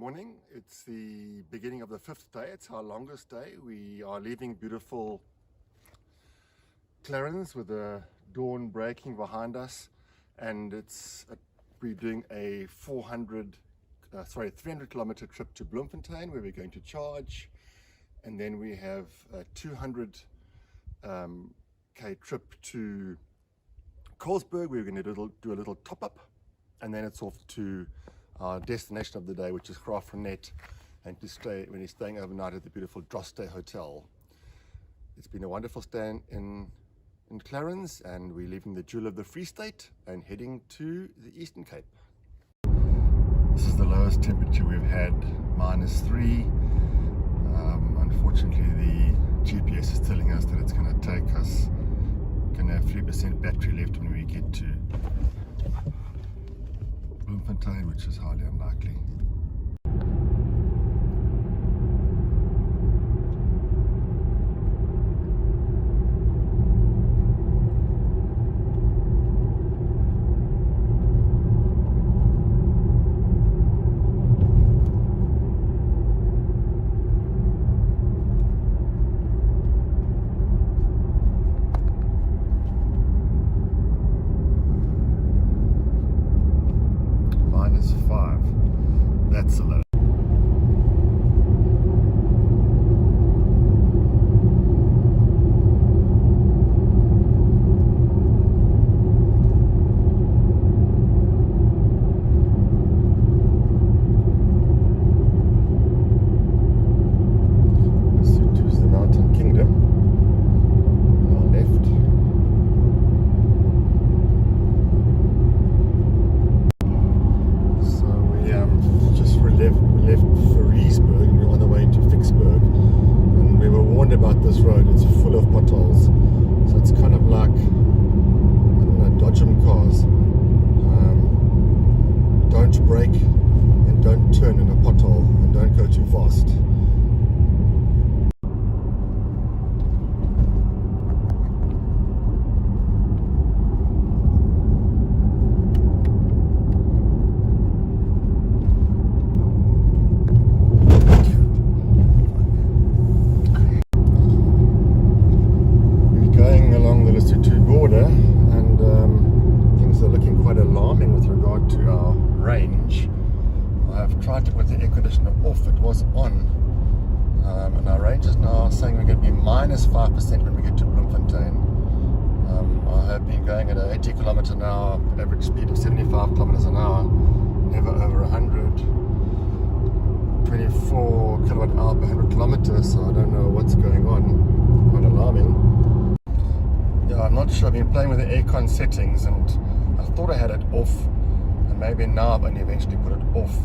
Morning. It's the beginning of the 5th day. It's our longest day. We are leaving beautiful Clarens with the dawn breaking behind us, and we're doing a 300 kilometer trip to Bloemfontein where we're going to charge, and then we have a 200 k trip to Colesberg. We're going to do a little top up, and then it's off to our destination of the day, which is Graaff-Reinet, and we're staying overnight at the beautiful Drostdy hotel. It's been a wonderful stay in Clarens, and we're leaving the jewel of the Free State and heading to the Eastern Cape. This is the lowest temperature we've had, -3. Unfortunately, the GPS is telling us that it's going to take us, going to have 3% battery left when we get to Bloemfontein, which is highly unlikely. -5. That's a lot. Lesotho is the Mountain Kingdom. On our left. Left Fariesburg and we're on the way to Vicksburg, and we were warned about this road. It's full of potholes, so it's kind of like, I don't know, dodge 'em cars. Don't brake and don't turn in a pothole, and don't go too fast. And things are looking quite alarming with regard to our range. I have tried to put the air conditioner off. It was on, and our range is now saying we're going to be -5% when we get to Bloemfontein. I have been going at an 80 kilometer an hour average speed of 75 kilometers an hour, never over 100. 24 kilowatt hour per 100 kilometers, so I don't know what's going on. Quite alarming. Yeah, I'm not sure. I've been playing with the aircon settings, and I thought I had it off, and maybe now I've only eventually put it off.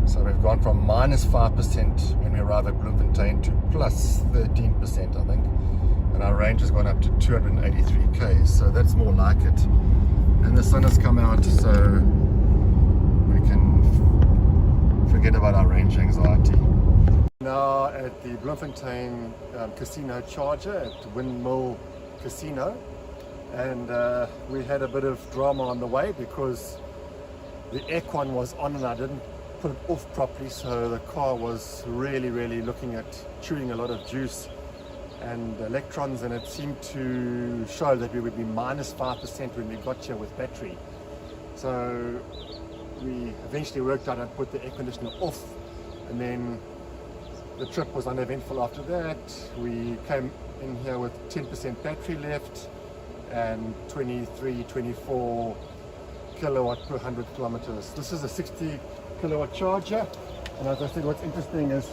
So we've gone from -5% when we arrive at Bloemfontein to +13%, I think, and our range has gone up to 283 k's, so that's more like it. And the sun has come out, so we can forget about our range anxiety. Now at the Bloemfontein casino charger at Windmill Casino, and we had a bit of drama on the way because the aircon was on and I didn't put it off properly, so the car was really looking at chewing a lot of juice and electrons, and it seemed to show that we would be -5% when we got here with battery. So we eventually worked out and put the air conditioner off, and then the trip was uneventful after that. We came in here with 10% battery left and 24 kilowatt per 100 kilometers. This is a 60 kilowatt charger, and as I said, what's interesting is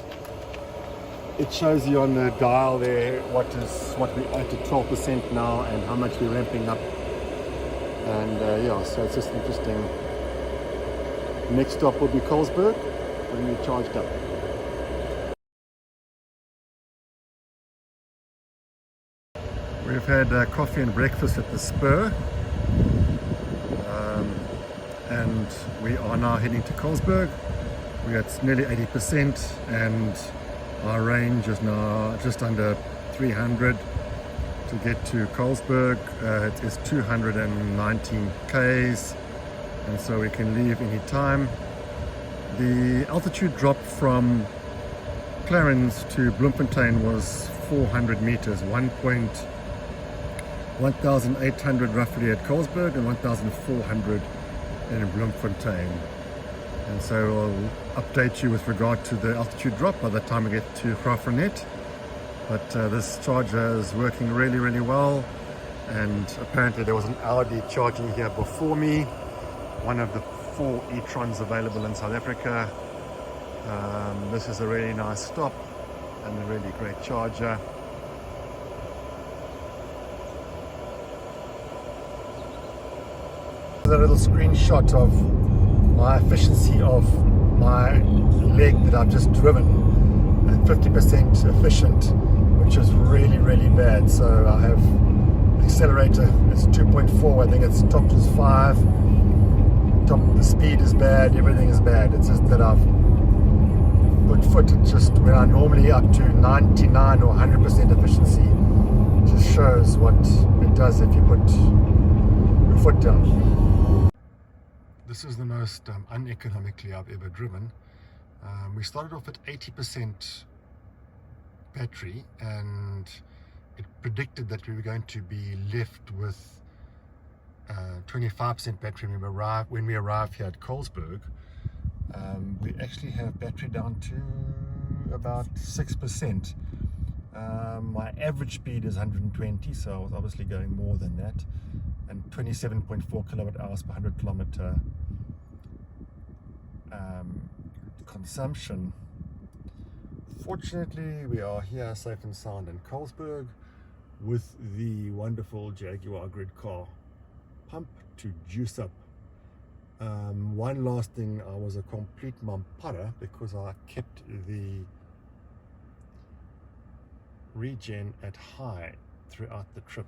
it shows you on the dial there what we're at 12% now and how much we're ramping up, and yeah, so it's just interesting. Next stop will be Colesberg when we're charged up. We've had coffee and breakfast at the Spur, and we are now heading to Colesberg. We're at nearly 80%, and our range is now just under 300 to get to Colesberg. It is 219 k's, and so we can leave any time. The altitude drop from Clarens to Bloemfontein was 400 meters, 1,800 roughly at Colesberg and 1,400 in Bloemfontein. And so I'll update you with regard to the altitude drop by the time we get to Graaff-Reinet. But this charger is working really, really well. And apparently there was an Audi charging here before me, one of the 4 e-trons available in South Africa. This is a really nice stop and a really great charger. A little screenshot of my efficiency of my leg that I've just driven at 50% efficient, which is really, really bad. So I have the accelerator, it's 2.4, I think it's top is 5. The speed is bad, everything is bad. It's just that I've put foot at just when I'm normally up to 99 or 100% efficiency. It just shows what it does if you put your foot down. This is the most uneconomically I've ever driven. We started off at 80% battery, and it predicted that we were going to be left with 25% battery when we arrive here at Colesberg. We actually have battery down to about 6%. My average speed is 120, so I was obviously going more than that, and 27.4 kilowatt hours per 100 kilometer consumption. Fortunately, we are here safe and sound in Colesberg with the wonderful Jaguar grid car pump to juice up. One last thing, I was a complete mampara because I kept the regen at high throughout the trip,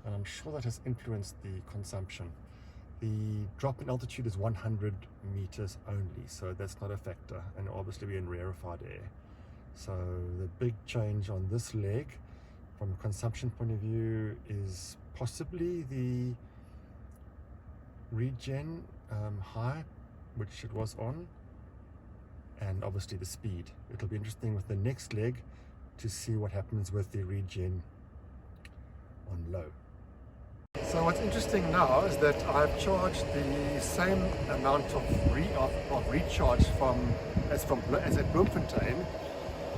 and I'm sure that has influenced the consumption. The drop in altitude is 100 meters only, so that's not a factor, and obviously we're in rarefied air. So the big change on this leg from a consumption point of view is possibly the regen high, which it was on, and obviously the speed. It'll be interesting with the next leg to see what happens with the regen on low. So what's interesting now is that I've charged the same amount of recharge as at Bloemfontein.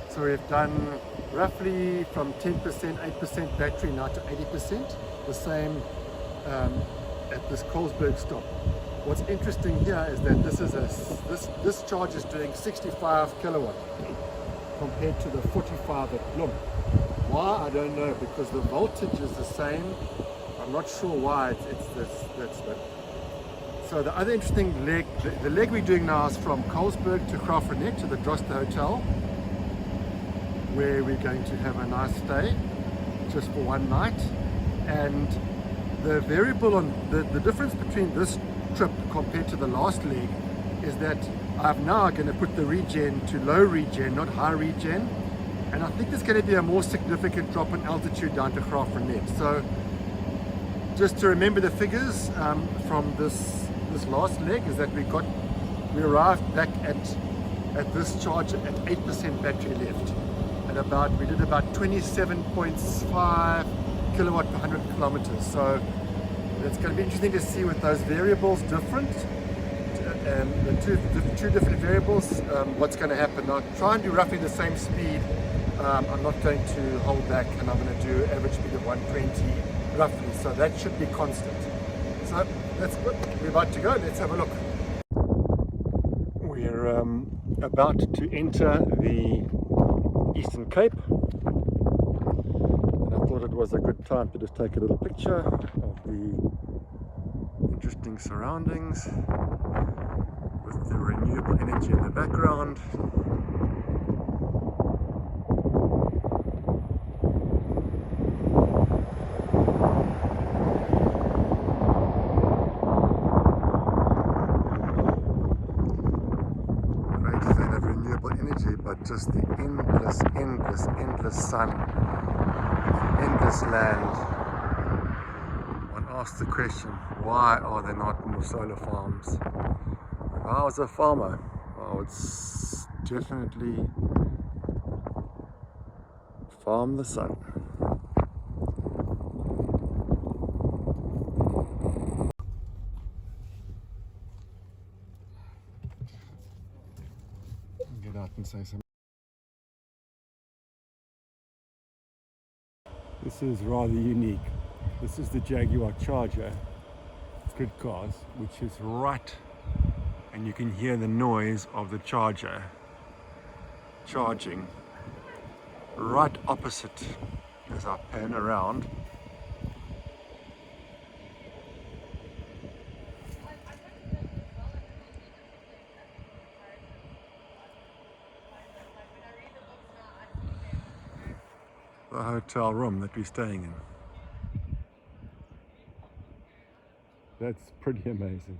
So we've done roughly from 10%, 8% battery now to 80%, the same at this Colesberg stop. What's interesting here is that this charge is doing 65 kilowatt compared to the 45 at Bloem. Why? I don't know, because the voltage is the same. I'm not sure why it's that's it. So the other interesting leg, the leg we're doing now is from Colesberg to Graaff-Reinet to the Drostdy hotel, where we're going to have a nice stay just for one night. And the variable on the difference between this trip compared to the last leg is that I'm now going to put the regen to low regen, not high regen, and I think there's going to be a more significant drop in altitude down to Graaff-Reinet. So just to remember the figures from this last leg is that we arrived back at this charge at 8% battery left, and we did about 27.5 kilowatt per 100 kilometers. So it's going to be interesting to see with those variables different, the two different variables, what's going to happen. I'll try and do roughly the same speed. I'm not going to hold back, and I'm going to do average speed of 120 roughly, so that should be constant. So that's good. We're about to go. Let's have a look. We're about to enter the Eastern Cape, and I thought it was a good time to just take a little picture of the interesting surroundings with the renewable energy in the background. But just the endless sun, endless land. One asks the question, why are there not more solar farms I was a farmer, I would definitely farm the sun. Get out and say something. This is rather unique. This is the Jaguar Charger, good cars, which is right, and you can hear the noise of the charger charging right opposite as I pan around. The hotel room that we're staying in. That's pretty amazing.